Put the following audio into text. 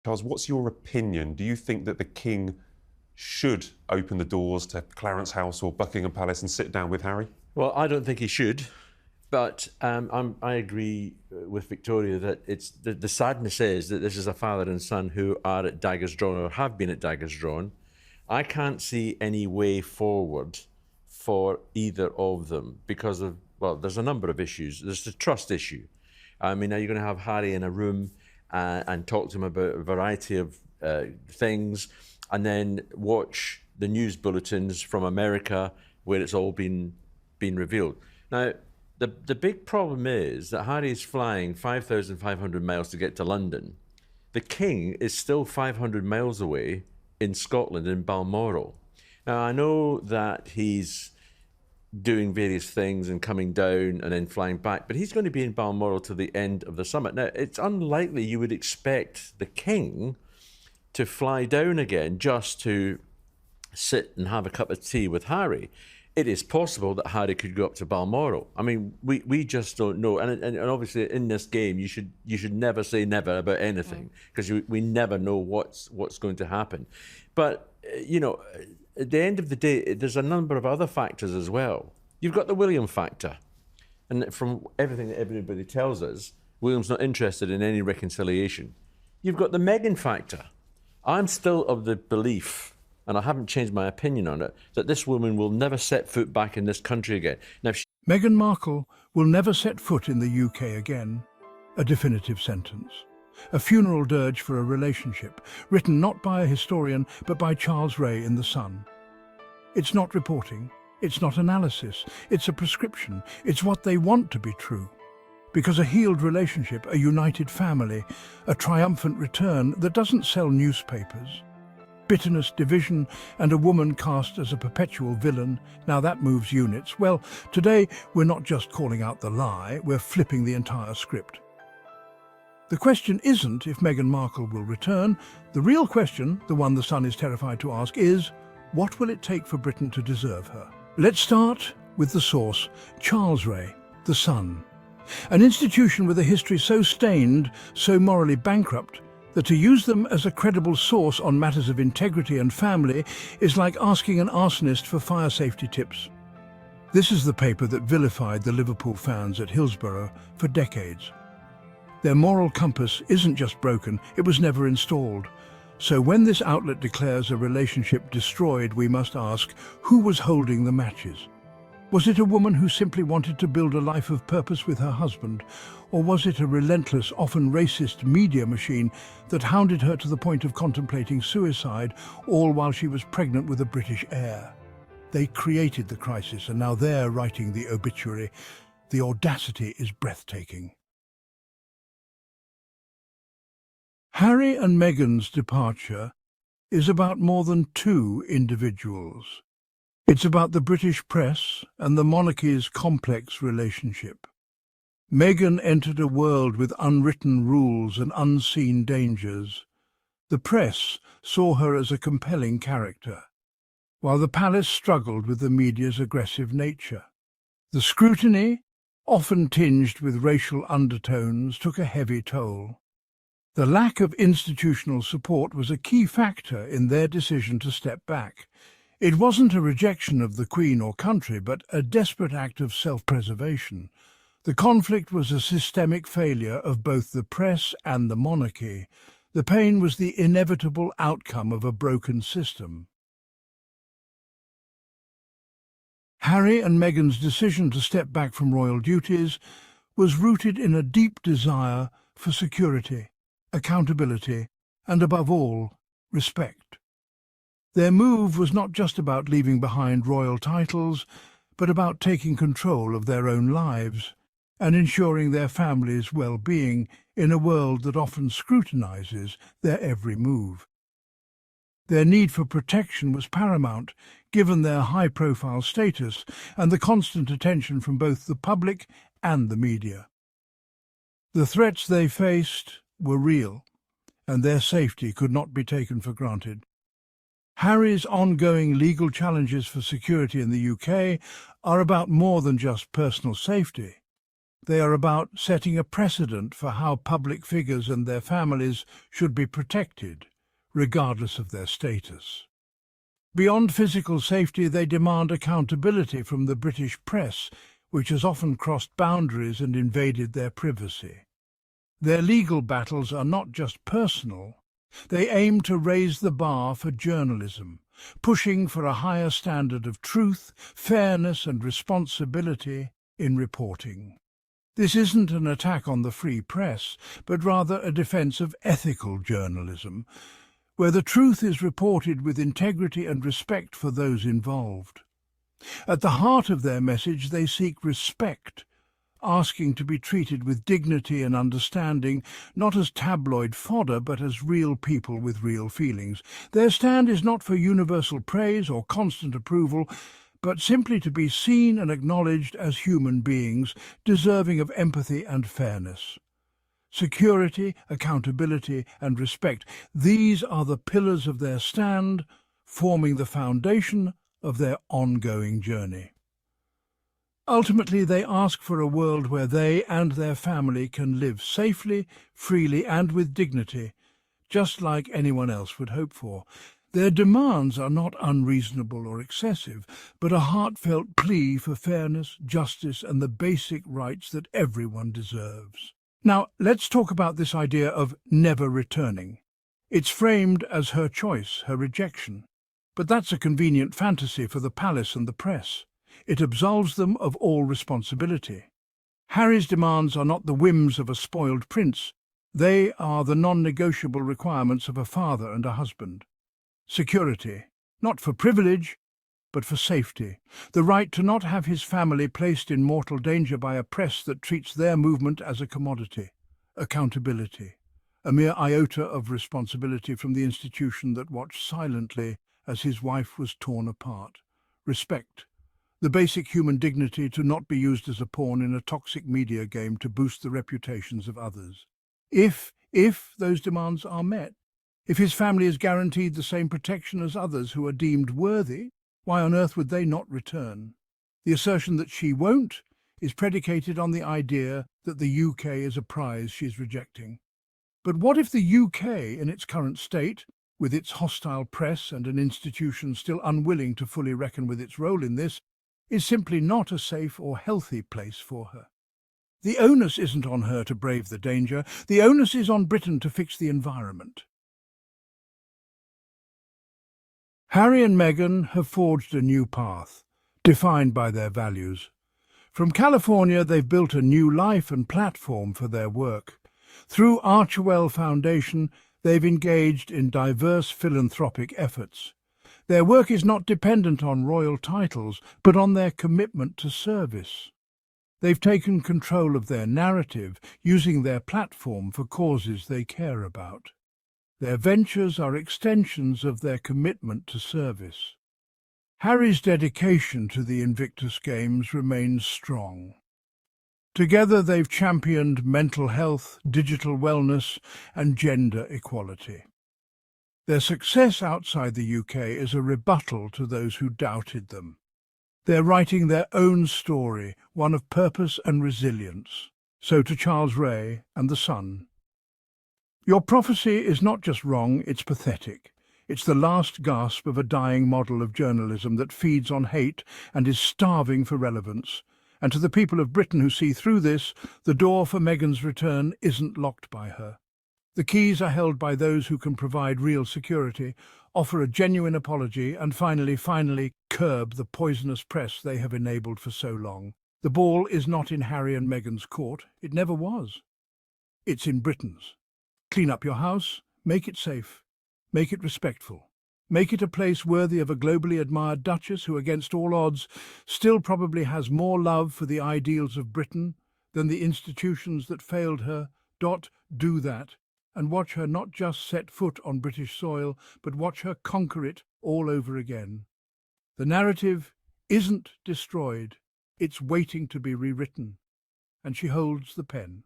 Charles, what's your opinion? Do you think that the King should open the doors to Clarence House or Buckingham Palace and sit down with Harry? Well, I don't think he should, but I agree with Victoria that it's the sadness is that this is a father and son who are at daggers drawn or have been at daggers drawn. I can't see any way forward for either of them because of, well, there's a number of issues. There's the trust issue. I mean, are you going to have Harry in a room and talk to him about a variety of things, and then watch the news bulletins from America where it's all been revealed? Now, the big problem is that Harry is flying 5,500 miles to get to London. The King is still 500 miles away in Scotland, in Balmoral. Now, I know that he's doing various things and coming down and then flying back, but he's going to be in Balmoral till the end of the summit. Now, it's unlikely you would expect the King to fly down again just to sit and have a cup of tea with Harry. It is possible that Harry could go up to Balmoral. I mean, we just don't know. And obviously in this game, you should never say never about anything, because we never know what's going to happen. But, you know, at the end of the day, there's a number of other factors as well. You've got the William factor. And from everything that everybody tells us, William's not interested in any reconciliation. You've got the Meghan factor. I'm still of the belief, and I haven't changed my opinion on it, that this woman will never set foot back in this country again. Now, Meghan Markle will never set foot in the UK again. A definitive sentence. A funeral dirge for a relationship, written not by a historian, but by Charles Rae in The Sun. It's not reporting, it's not analysis, it's a prescription, it's what they want to be true. Because a healed relationship, a united family, a triumphant return that doesn't sell newspapers. Bitterness, division, and a woman cast as a perpetual villain, now that moves units. Well, today we're not just calling out the lie, we're flipping the entire script. The question isn't if Meghan Markle will return. The real question, the one The Sun is terrified to ask, is what will it take for Britain to deserve her? Let's start with the source, Charles Rae, The Sun. An institution with a history so stained, so morally bankrupt, that to use them as a credible source on matters of integrity and family is like asking an arsonist for fire safety tips. This is the paper that vilified the Liverpool fans at Hillsborough for decades. Their moral compass isn't just broken, it was never installed. So when this outlet declares a relationship destroyed, we must ask, who was holding the matches? Was it a woman who simply wanted to build a life of purpose with her husband? Or was it a relentless, often racist media machine that hounded her to the point of contemplating suicide, all while she was pregnant with a British heir? They created the crisis, and now they're writing the obituary. The audacity is breathtaking. Harry and Meghan's departure is about more than two individuals. It's about the British press and the monarchy's complex relationship. Meghan entered a world with unwritten rules and unseen dangers. The press saw her as a compelling character, while the palace struggled with the media's aggressive nature. The scrutiny, often tinged with racial undertones, took a heavy toll. The lack of institutional support was a key factor in their decision to step back. It wasn't a rejection of the Queen or country, but a desperate act of self-preservation. The conflict was a systemic failure of both the press and the monarchy. The pain was the inevitable outcome of a broken system. Harry and Meghan's decision to step back from royal duties was rooted in a deep desire for security, accountability, and above all, respect. Their move was not just about leaving behind royal titles, but about taking control of their own lives and ensuring their families' well-being in a world that often scrutinizes their every move. Their need for protection was paramount, given their high-profile status and the constant attention from both the public and the media. The threats they faced were real, and their safety could not be taken for granted. Harry's ongoing legal challenges for security in the UK are about more than just personal safety. They are about setting a precedent for how public figures and their families should be protected, regardless of their status. Beyond physical safety, they demand accountability from the British press, which has often crossed boundaries and invaded their privacy. Their legal battles are not just personal. They aim to raise the bar for journalism, pushing for a higher standard of truth, fairness and responsibility in reporting. This isn't an attack on the free press, but rather a defense of ethical journalism, where the truth is reported with integrity and respect for those involved. At the heart of their message, they seek respect, asking to be treated with dignity and understanding, not as tabloid fodder, but as real people with real feelings. Their stand is not for universal praise or constant approval, but simply to be seen and acknowledged as human beings, deserving of empathy and fairness. Security, accountability and respect, these are the pillars of their stand, forming the foundation of their ongoing journey. Ultimately, they ask for a world where they and their family can live safely, freely and with dignity, just like anyone else would hope for. Their demands are not unreasonable or excessive, but a heartfelt plea for fairness, justice and the basic rights that everyone deserves. Now, let's talk about this idea of never returning. It's framed as her choice, her rejection. But that's a convenient fantasy for the palace and the press. It absolves them of all responsibility. Harry's demands are not the whims of a spoiled prince. They are the non-negotiable requirements of a father and a husband. Security, not for privilege, but for safety. The right to not have his family placed in mortal danger by a press that treats their movement as a commodity. Accountability, a mere iota of responsibility from the institution that watched silently as his wife was torn apart. Respect, the basic human dignity to not be used as a pawn in a toxic media game to boost the reputations of others. If those demands are met, if his family is guaranteed the same protection as others who are deemed worthy, why on earth would they not return? The assertion that she won't is predicated on the idea that the UK is a prize she's rejecting. But what if the UK, in its current state, with its hostile press and an institution still unwilling to fully reckon with its role in this, is simply not a safe or healthy place for her? The onus isn't on her to brave the danger. The onus is on Britain to fix the environment. Harry and Meghan have forged a new path, defined by their values. From California, they've built a new life and platform for their work. Through Archewell Foundation, they've engaged in diverse philanthropic efforts. Their work is not dependent on royal titles, but on their commitment to service. They've taken control of their narrative, using their platform for causes they care about. Their ventures are extensions of their commitment to service. Harry's dedication to the Invictus Games remains strong. Together they've championed mental health, digital wellness and gender equality. Their success outside the UK is a rebuttal to those who doubted them. They're writing their own story, one of purpose and resilience. So to Charles Rae and The Sun. Your prophecy is not just wrong, it's pathetic. It's the last gasp of a dying model of journalism that feeds on hate and is starving for relevance. And to the people of Britain who see through this, the door for Meghan's return isn't locked by her. The keys are held by those who can provide real security, offer a genuine apology, and finally curb the poisonous press they have enabled for so long. The ball is not in Harry and Meghan's court. It never was. It's in Britain's. Clean up your house, make it safe, make it respectful. Make it a place worthy of a globally admired Duchess who, against all odds, still probably has more love for the ideals of Britain than the institutions that failed her. Do that, and watch her not just set foot on British soil, but watch her conquer it all over again. The narrative isn't destroyed, it's waiting to be rewritten, and she holds the pen.